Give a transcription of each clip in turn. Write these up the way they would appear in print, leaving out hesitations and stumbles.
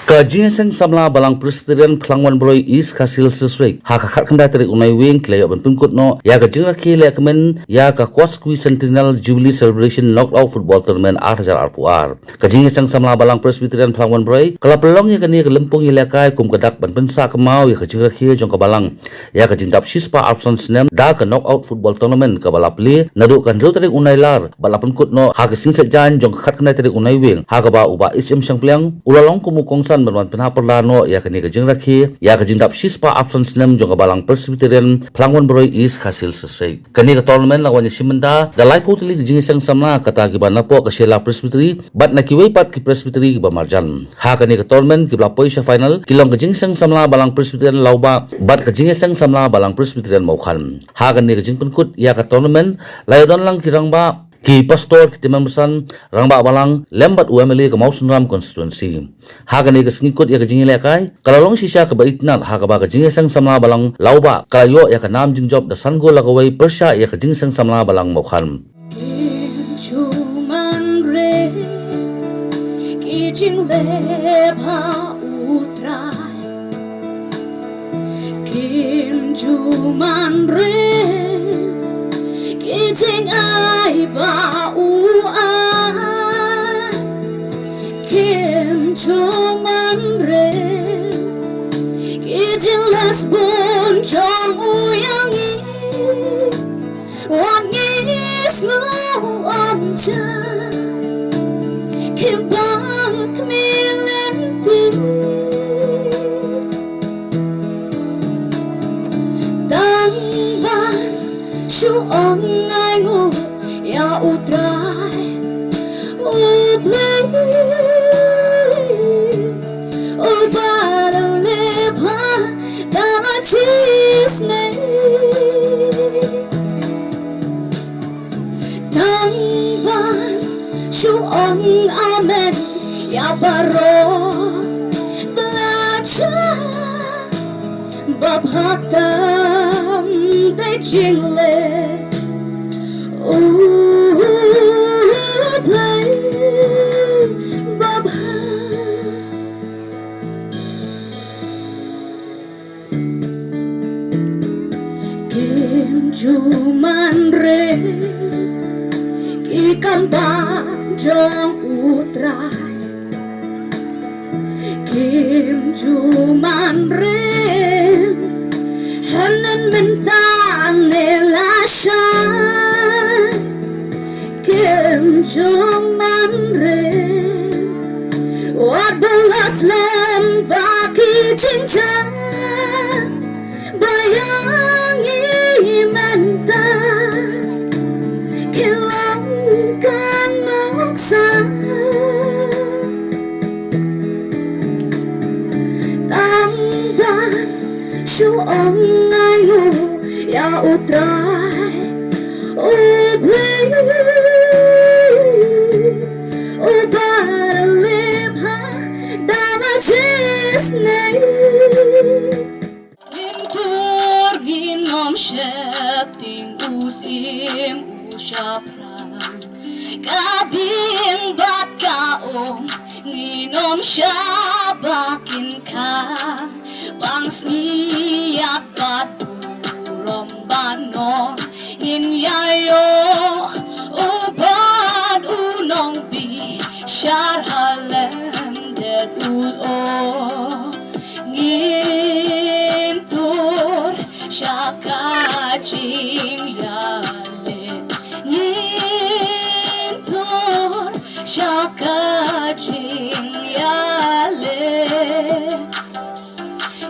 Kajing samla balang presiden Klangwan Broy is kasil sesuai. Hak kandai tarik unai wing klay open pungkut no. Ya kajing laki lek kemen ya ka Kuaskui Centennial Jubilee Celebration Knockout Football Tournament 8,000 RPR. Kajing samla balang presiden Klangwan Broy. Kalau pelong ya kani kelempung ilakai kum kedak ban pensa kemau ya kajing laki jong kabalang. Ya kajing dap sispa Arpson Snem da ka Knockout Football Tournament kabalap li naduk kan tarik unai lar balap pungkut no. Hak singset jan jong kat kandai tarik unai wing. Hak ba uba isem sang pliang ulalong kumukong berwan penha perlano ya kini kajing rakhi ya kajing dap sispa Arpson Snem jong balang Presbyterian Klangwan Broy is hasil sesuai kini ke tournament lawan simenda dalai putli kajing sang samna kata gibana po kasela Presbytery bat nakiway pat ki Presbytery ba marjan ha kini ke tournament ki blapoi sha final kilong kajing sang samla balang Presbyterian lauba bat kajing sang samla balang Presbyterian maukhan ha kini kajing penkut ya ke tournament layodon lang kirang ba ki pastor ki timang besan rangba balang lembat UMLA ke Mausunram constituency hagani ke singikut ya ke jingi lekai kalalong sisya ke baitnat hagaba ke jingi sang samla balang lauba kalayo ya ke nam jingjob da sango lagawai persya ya ke jingi sang samla balang mokhan cuman re ki jing lepa utrai kim cuman re Kijing ai ba u ai Kim chuman re Kijing les bon chong u yang i Wan ngis ngau om cha Kim bang kmilen ku Tang ban shu om ngai ngu ya utrai ublei ubara lepa dala chisne tang ban shu om amen ya baro belacha babhatam de jingle play Baba Kim cuman re Ki kampang jong utrai Kim cuman re Hanan mentang elasha Kim cuman re Wabelas lembaki cinta Bayangi menta Kilangkan moksa Tangban syuong ngayu ya utrai Ublei Ubara lepha dama cisne Intur ginom syepting usim usyapran Kading bat kaong nginom syabakin ka Bangs ngiyat bat urom banon Inyayo ubad unong bi syar halender ulo ngintur syakajing yale ngintur syakajing yale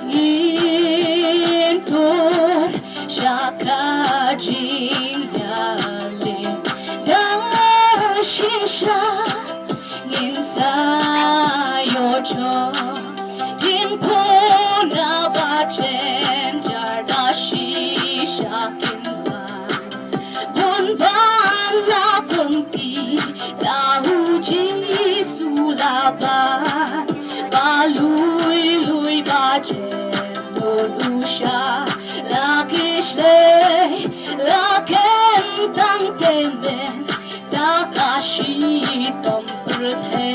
ngintur syakajing yale dashisha ngin sayo cho din po na bachen jar dashisha kinba bun ban la kumti tahu ji sulaban balui lui bachen lusha lakishle lakem tang temen takashi tom prathe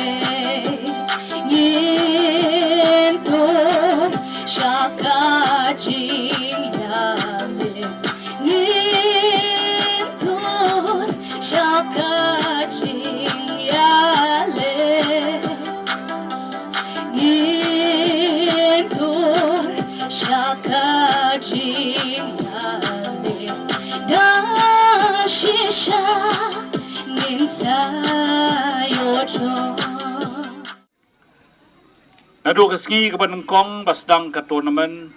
Nadu keski keban kong basdang ke tournament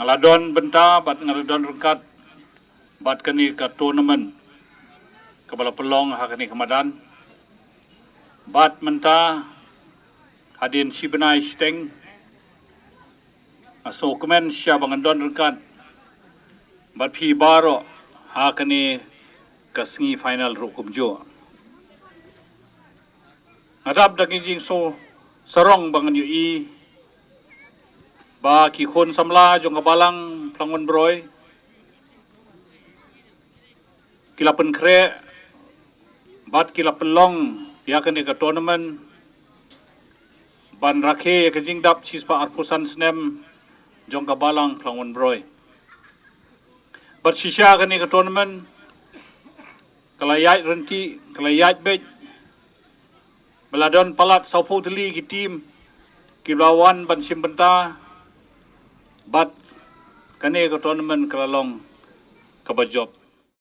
ngaladon benta bat ngaladon rengkat bat kini ke tournament kebala pelong hakani kemadan bat menta hadin si benai steng aso kemen sya bangadon rengkat bat pi baro hakani ke sengi final rukum jo ngadap daging jing so sarong bangan yu ba ki khon samla jong kabalang Phlangon Broy kilapen kre bat kilapen long ya kene ka tournament ban rakhe ke jing dap chispa arpusan snem jong kabalang Phlangon Broy bat shisha kene ka tournament kalayat renti kalayat bej Beladon palat saupo teli ki tim ki lawan ban simbenta bat kane ke tournament kelalong ke bajop